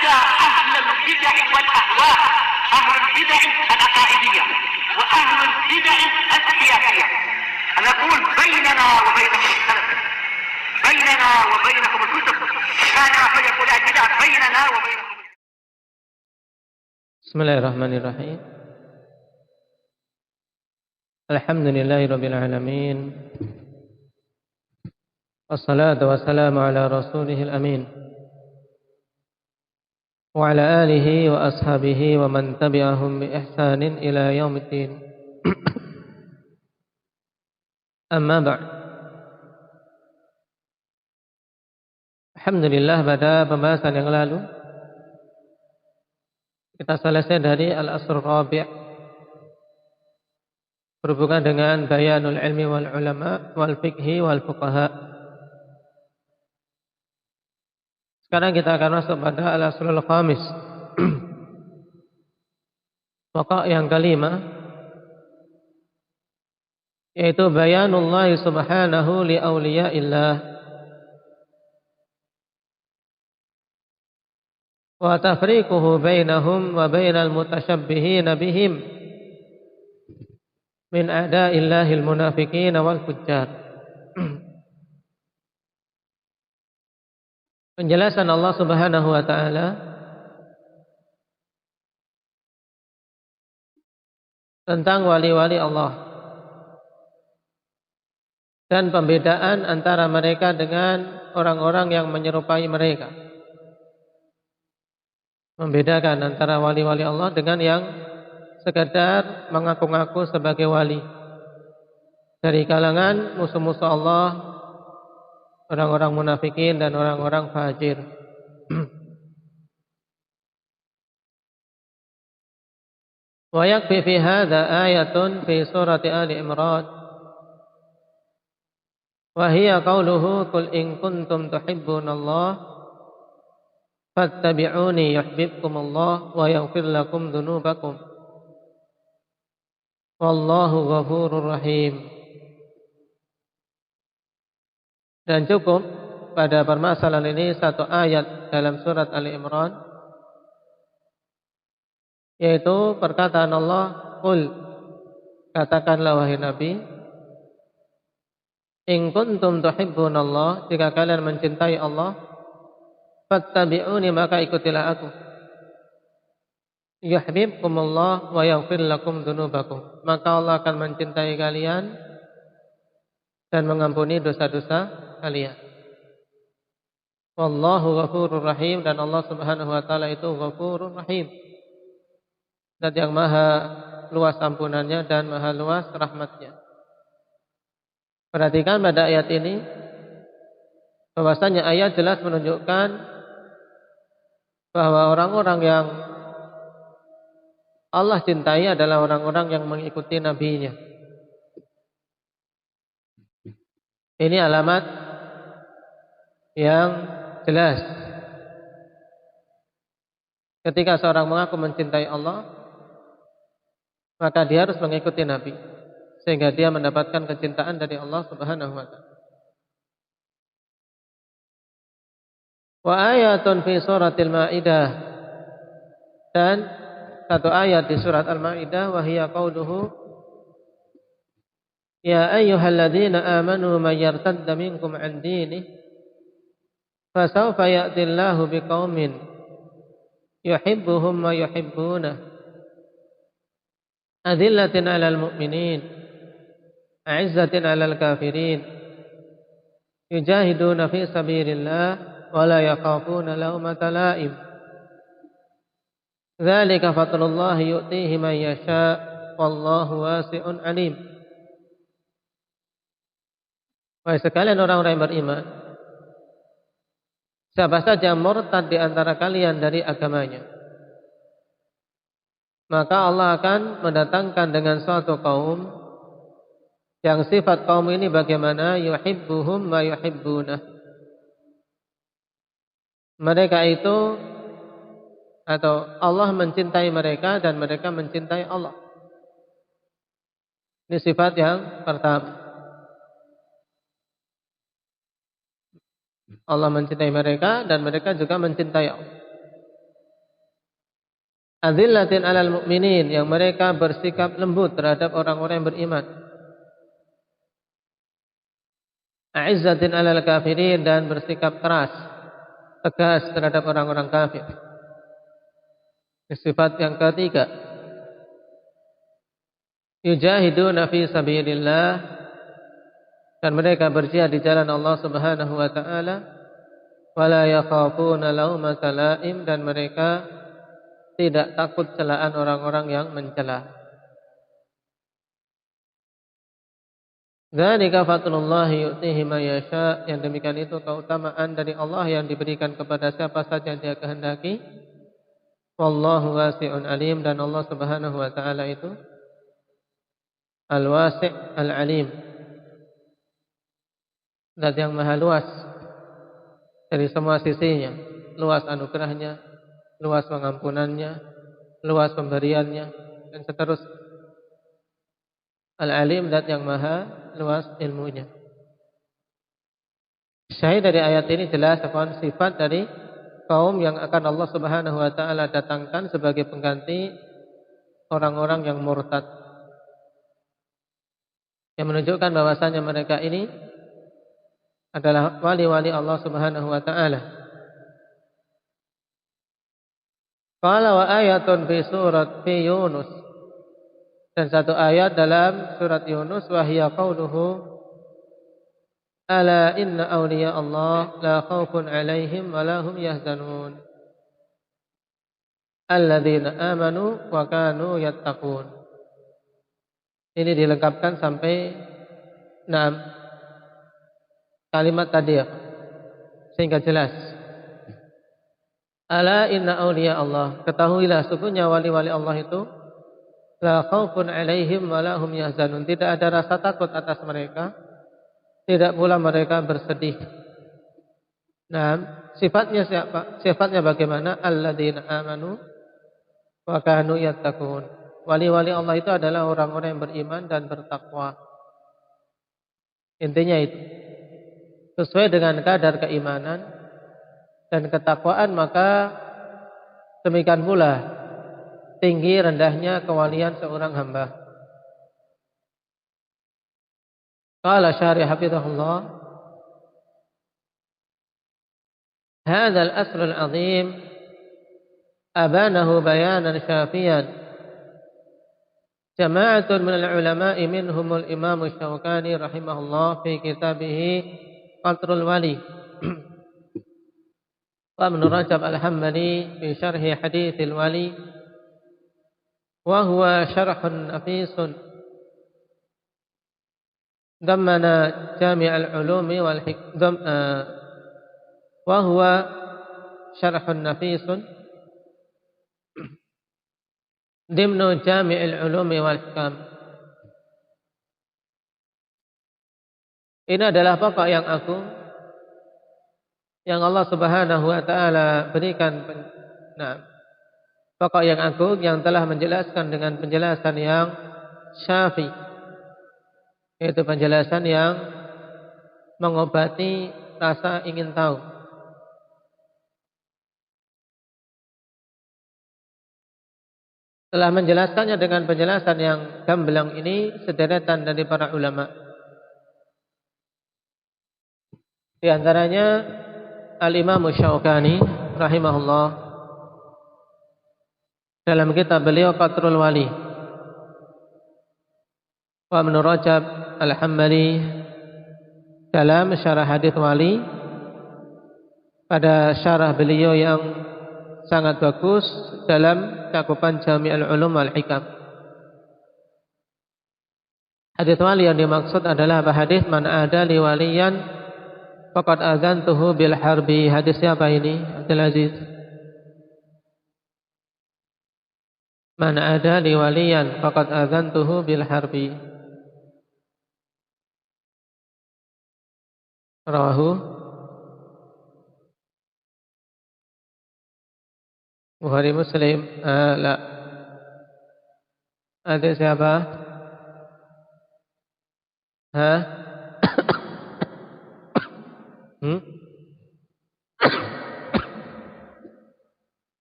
عدا أهل البدع والأهواء، أهل البدع العقائدية وأهل البدع السياسية. أنا أقول بيننا وبينكم السلف، بيننا وبينكم الكتب، كان فيقول البدع بيننا وبينكم. Bismillahirrahmanirrahim. Alhamdulillahirabbil alamin. Wassalatu wassalamu ala rasulihil amin. Wa ala alihi wa ashabihi wa man tabi'ahum bi ihsanin ila yaumiddin. Amma ba'd. Alhamdulillah, pada pembahasan yang lalu kita selesai dari al-asr rabi' berhubungan dengan bayanul ilmi wal ulama wal fiqhi wal fuqaha. Sekarang kita akan masuk pada al-asrul khamis. Pokok yang kelima, yaitu bayanullah subhanahu li awliyaillah wa tafriquhu bainahum wa bainal mutasyabbihin bihim min a'da'illahil munafiqin wal fujjar. Penjelasan Allah Subhanahu wa taala tentang wali-wali Allah dan pembedaan antara mereka dengan orang-orang yang menyerupai mereka. Membedakan antara wali-wali Allah dengan yang sekadar mengaku-ngaku sebagai wali dari kalangan musuh-musuh Allah, orang-orang munafikin dan orang-orang fajir. Wa yakfi fi hadza ayatun fi surati Ali Imran wa hiya qauluhu qul in kuntum tuhibbunallaha fattabi'uni yuhibbukumullah wa yaghfir lakum dzunubakum wallahu ghafurur rahim. Dan cukup pada permasalahan ini satu ayat dalam surat Ali Imran, yaitu perkataan Allah, qul, katakanlah wahai Nabi, in kuntum tuhibbunallah, jika kalian mencintai Allah, fattabi'uni, maka ikutilah aku, yuhibbukumullah wa yaghfir lakum dzunubakum, maka Allah akan mencintai kalian dan mengampuni dosa-dosa kalian. Wallahu ghafurur rahim, dan Allah Subhanahu wa taala itu ghafurur rahim, zat yang maha luas ampunannya dan maha luas rahmatnya. Perhatikan pada ayat ini bahwasanya ayat jelas menunjukkan bahwa orang-orang yang Allah cintai adalah orang-orang yang mengikuti nabinya. Ini alamat yang jelas. Ketika seorang mengaku mencintai Allah, maka dia harus mengikuti Nabi, sehingga dia mendapatkan kecintaan dari Allah Subhanahu wa taala. Wa ayatun fi suratil Maidah, dan satu ayat di surat Al-Maidah, wa hiya qauluhu ya ayyuhalladzina amanu may yartadda minkum 'an dinihi fasawfa ya'tillahu biqaumin yuhibbuhum wa yuhibbunah adillatin 'alal mu'minin 'izzatin 'alal kafirin yujahiduna fi sabilillah wa la yakhafuna lawmata la'im dzalika fadlullahi yu'tihi man yasha wallahu wasi'un 'alim. Wahai sekalian orang-orang yang beriman, siapa saja murtad di antara kalian dari agamanya, maka Allah akan mendatangkan dengan suatu kaum yang sifat kaum ini bagaimana, yuhibbuhum wa yuhibbunah. Mereka itu, atau Allah mencintai mereka dan mereka mencintai Allah. Ini sifat yang pertama. Allah mencintai mereka dan mereka juga mencintai Allah. Adzillatin 'alal mu'minin, yang mereka bersikap lembut terhadap orang-orang yang beriman. A'izzatin 'alal kafirin, dan bersikap keras, tegas terhadap orang-orang kafir. Sifat yang ketiga, yujahiduna fi sabilillah, dan mereka berjihad di jalan Allah Subhanahu wa taala, wala yakhafuna laumata laim, dan mereka tidak takut celaan orang-orang yang mencela. Dzalika fadlullahi yu'tihi man yasha, yang demikian itu keutamaan dari Allah yang diberikan kepada siapa saja yang Dia kehendaki. Wallahu wasi'un alim, dan Allah Subhanahu wa taala itu Al-Wasi' Al-Alim, Zat yang maha luas dari semua sisinya, luas anugerahnya, luas pengampunannya, luas pemberiannya, dan seterusnya. Al-Alim, Zat yang maha luas ilmunya. Syahid dari ayat ini jelas akan sifat dari kaum yang akan Allah Subhanahu wa taala datangkan sebagai pengganti orang-orang yang murtad, yang menunjukkan bahwasanya mereka ini adalah wali-wali Allah Subhanahu wa taala. Qala wa ayatun fi Yunus, dan satu ayat dalam surat Yunus, wa hiya qauluhu ala inna awliya Allah la khaufun alaihim wa la hum yahzanun alladzina amanu wa kanu yattaqun. Ini dilengkapkan sampai 6 kalimat tadi ya, sehingga jelas. Ala inna awliya Allah, ketahuilah sesungguhnya wali-wali Allah itu la khaufun alaihim wa la hum yahzanun, tidak ada rasa takut atas mereka, tidak pula mereka bersedih. Nah, sifatnya siapa? Sifatnya bagaimana? Alladzina amanu wa kanu yattaqun. Wali-wali Allah itu adalah orang-orang yang beriman dan bertakwa. Intinya itu. Sesuai dengan kadar keimanan dan ketakwaan, maka demikian pula tinggi rendahnya kewalian seorang hamba. Qala syarih hafizahullah, hadzal asrul azim abanahu bayanan syafiyan jama'atun minal ulama'i minhumul imam Syaukani rahimahullah fi kitabih Qatrul Wali wa Ibn Rajab Al-Hambali fi syarhi hadithil wali wa huwa syarhun nafisun dammana jami'al ulumi wal hikam wa huwa syarhun nafisun dimnu jami'il ulumi wal hikam. Ini adalah pokok yang agung yang Allah Subhanahu wa taala berikan. Pokok yang agung yang telah menjelaskan dengan penjelasan yang syafi, yaitu penjelasan yang mengobati rasa ingin tahu. Telah menjelaskannya dengan penjelasan yang gamblang ini sederetan dari para ulama. Di antaranya Al-Imam Syaukani rahimahullah dalam kitab beliau Qatrul Wali, wa Ibn Rajab Al-Hambali dalam syarah hadits wali, pada syarah beliau yang sangat bagus dalam cakupan Jami'ul Ulum wal Hikam. Hadits wali yang dimaksud adalah hadis man ada li waliyan faqad azantuhu bil harbi. Hadis siapa ini? Abdul Aziz. Man ada li waliyan faqad azantuhu bil harbi. Rawahu Bukhari Muslim. La. Ada siapa?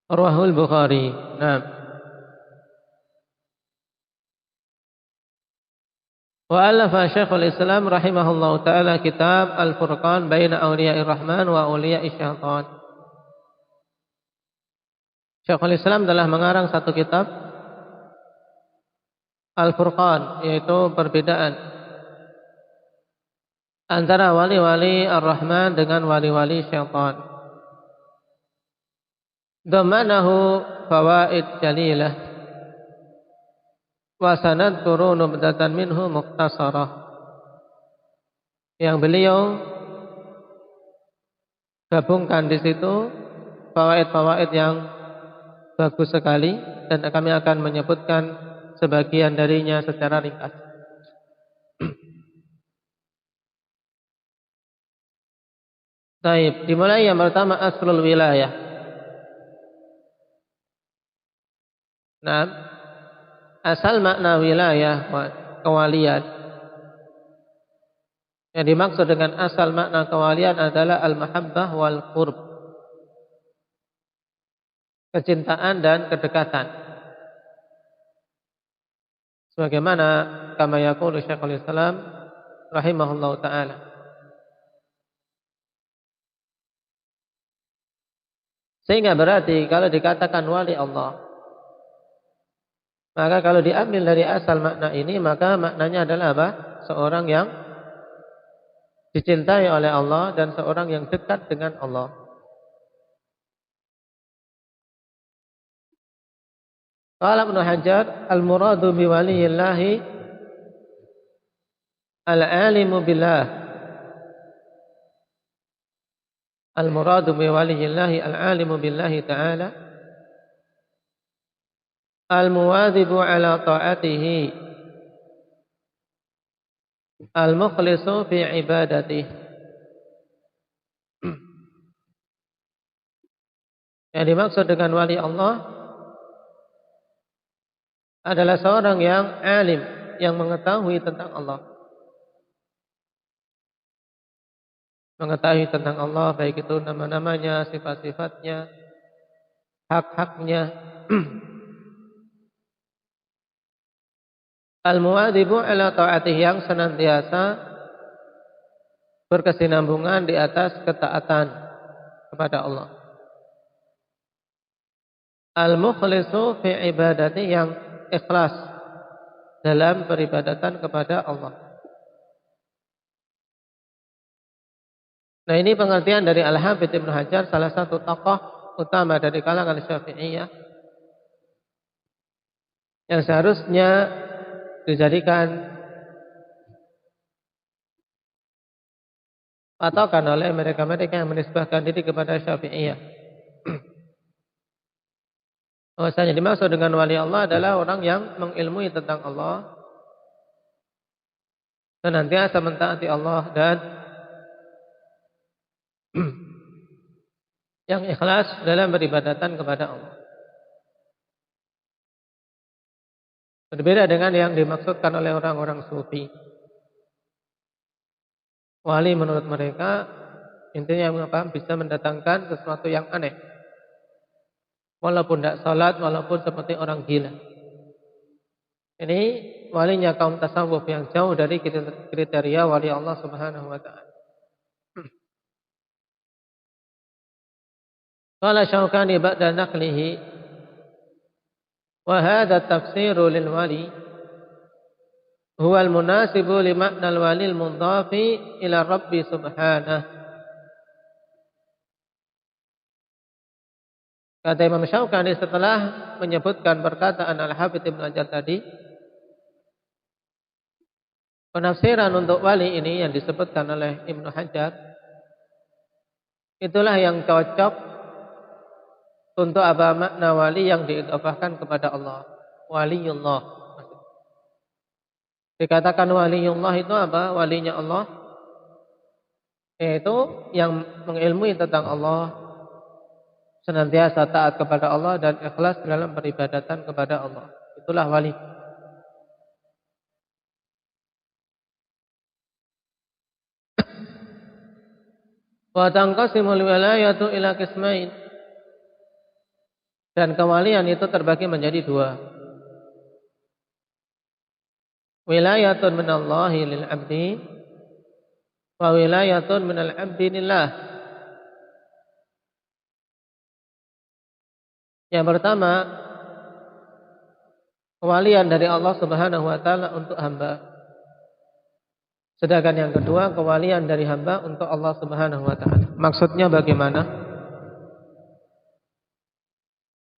Rawahul Bukhari. Nah, Wa alafa Syekhul Islam rahimahullahu taala kitab Al-Furqan baina awliya'ir rahman wa awliya'ish syaitan. Syekhul Islam telah mengarang satu kitab Al-Furqan, yaitu perbedaan antara wali-wali Ar-Rahman dengan wali-wali syaitan. Damanahu fawaid jalilah wa sanadkuru nubdatan minhu mukhtasarah. Yang beliau gabungkan di situ fawaid-fawaid yang bagus sekali, dan kami akan menyebutkan sebagian darinya secara ringkas. Baik, dimulai yang pertama aslul wilayah. Nah, asal makna wilayah kewalian. Yang dimaksud dengan asal makna kewalian adalah al-mahabbah wal qurb, kecintaan dan kedekatan. Sebagaimana kama yaqulu Syekhul Islam rahimahullahu taala. Sehingga berarti kalau dikatakan wali Allah, maka kalau diambil dari asal makna ini, maka maknanya adalah apa? Seorang yang dicintai oleh Allah dan seorang yang dekat dengan Allah. Qala Ibnu Hajar, al-muradu bi waliyillahi al-alimu billah. Al-muradu bi waliyillahi al-alimu billahi ta'ala al-muwadhibu ala ta'atihi al-mukhlisu fi ibadatihi. Yang dimaksud dengan wali Allah adalah seorang yang alim, yang mengetahui tentang Allah. Mengetahui tentang Allah, baik itu nama-namanya, sifat-sifatnya, hak-haknya. Al-muwadzibu ala ta'atih, yang senantiasa berkesinambungan di atas ketaatan kepada Allah. Al-mukhlisu fi ibadati, yang ikhlas dalam peribadatan kepada Allah. Nah, ini pengertian dari Al-Hafidz Ibnu Hajar, salah satu tokoh utama dari kalangan Syafi'iyah, yang seharusnya dijadikan patokan oleh mereka-mereka yang menisbahkan diri kepada Syafi'iyah. Bahwasanya dimaksud dengan wali Allah adalah orang yang mengilmui tentang Allah, senantiasa mentaati Allah, dan yang ikhlas dalam beribadatan kepada Allah. Berbeda dengan yang dimaksudkan oleh orang-orang sufi. Wali menurut mereka intinya apa? Bisa mendatangkan sesuatu yang aneh. Walaupun tidak salat, walaupun seperti orang gila. Ini walinya kaum tasawuf yang jauh dari kriteria wali Allah Subhanahu wa taala. Qala Syaukani ba'da naqlihi, wa hadha tafsiru lil wali huwa al munasibu li makna al wali al mudhafi ila Rabbi subhanahu. Kata Imam Syaukani setelah menyebutkan perkataan Al-Hafidz Ibnu Hajar tadi, penafsiran untuk wali ini yang disebutkan oleh Ibnu Hajar, itulah yang cocok untuk apa makna wali yang diidhafahkan kepada Allah. Waliullah. Dikatakan waliullah itu apa? Walinya Allah, yaitu yang mengilmui tentang Allah, senantiasa taat kepada Allah, dan ikhlas dalam peribadatan kepada Allah. Itulah wali. Wa tanqasimul wilayatu ila qismain. Dan kewalian itu terbagi menjadi dua. wilayatun minallahi lil 'abdi wa wilayatun minal 'abdi lillah. Yang pertama, kewalian dari Allah Subhanahu wa taala untuk hamba. Sedangkan yang kedua, kewalian dari hamba untuk Allah Subhanahu wa taala. Maksudnya bagaimana?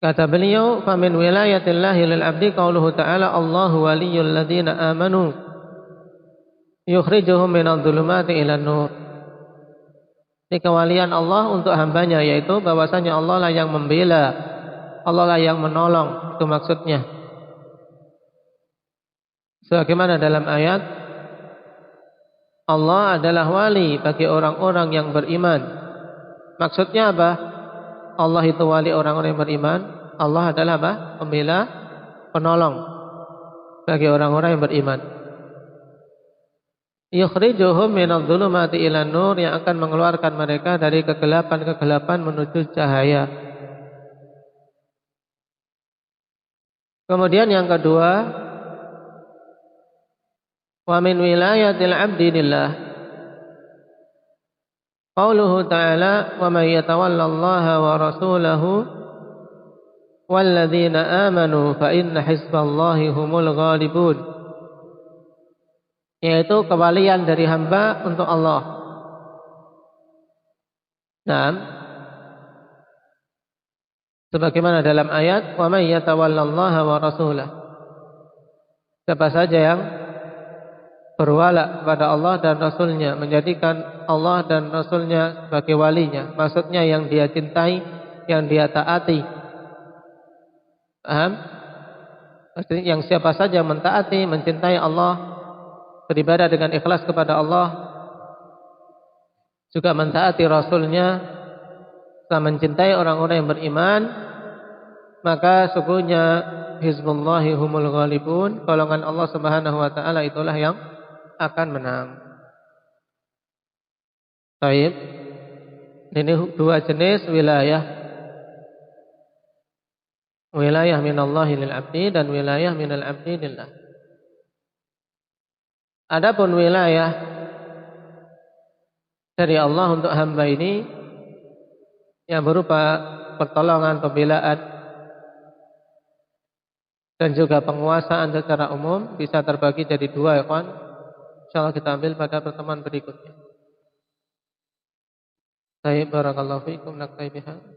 Kata beliau, "Fa min wilayatillahi lil 'abdi qauluhu ta'ala Allahu waliyyul ladzina amanu yukhrijuhum minadh dhulumati ilan nur." Ini kewalian Allah untuk hambanya, yaitu bahwasanya Allah lah yang membela, Allah lah yang menolong, itu maksudnya. Sebagaimana dalam ayat, Allah adalah wali bagi orang-orang yang beriman. Maksudnya apa? Allah itu wali orang-orang yang beriman. Allah adalah apa? Pembela, penolong bagi orang-orang yang beriman. Yukhrijuhum minadh dhulumati ilan nur, yang akan mengeluarkan mereka dari kegelapan-kegelapan menuju cahaya. Kemudian yang kedua, wa min wilayatil 'abdi lillah. Qauluhu ta'ala, "Wa may yatawallallaha wa rasulahu walladzina amanu fa inna hizballahi humul ghalibun." Yaitu kewalian dari hamba untuk Allah. Nah, sebagaimana dalam ayat, "Wa may yatawallallaha wa rasulahu." Siapa saja yang berwala kepada Allah dan Rasulnya, menjadikan Allah dan Rasulnya sebagai walinya, maksudnya yang dia cintai, yang dia taati. Paham? Maksudnya yang siapa saja mentaati, mencintai Allah, beribadah dengan ikhlas kepada Allah, juga mentaati Rasulnya, serta mencintai orang-orang yang beriman, maka sungguhnya hizbullahi humul ghalibun, golongan Allah Subhanahu wa taala itulah yang akan menang. Baik. Ini dua jenis wilayah. Wilayah minallahi lil 'abdi dan wilayah minal 'abdi lillah. Adapun wilayah dari Allah untuk hamba ini yang berupa pertolongan, pembelaan dan juga penguasaan secara umum bisa terbagi jadi dua, ya kawan. Insyaallah kita ambil pada pertemuan berikutnya. Baik, barakallahu fiikum, naktafi bihadza.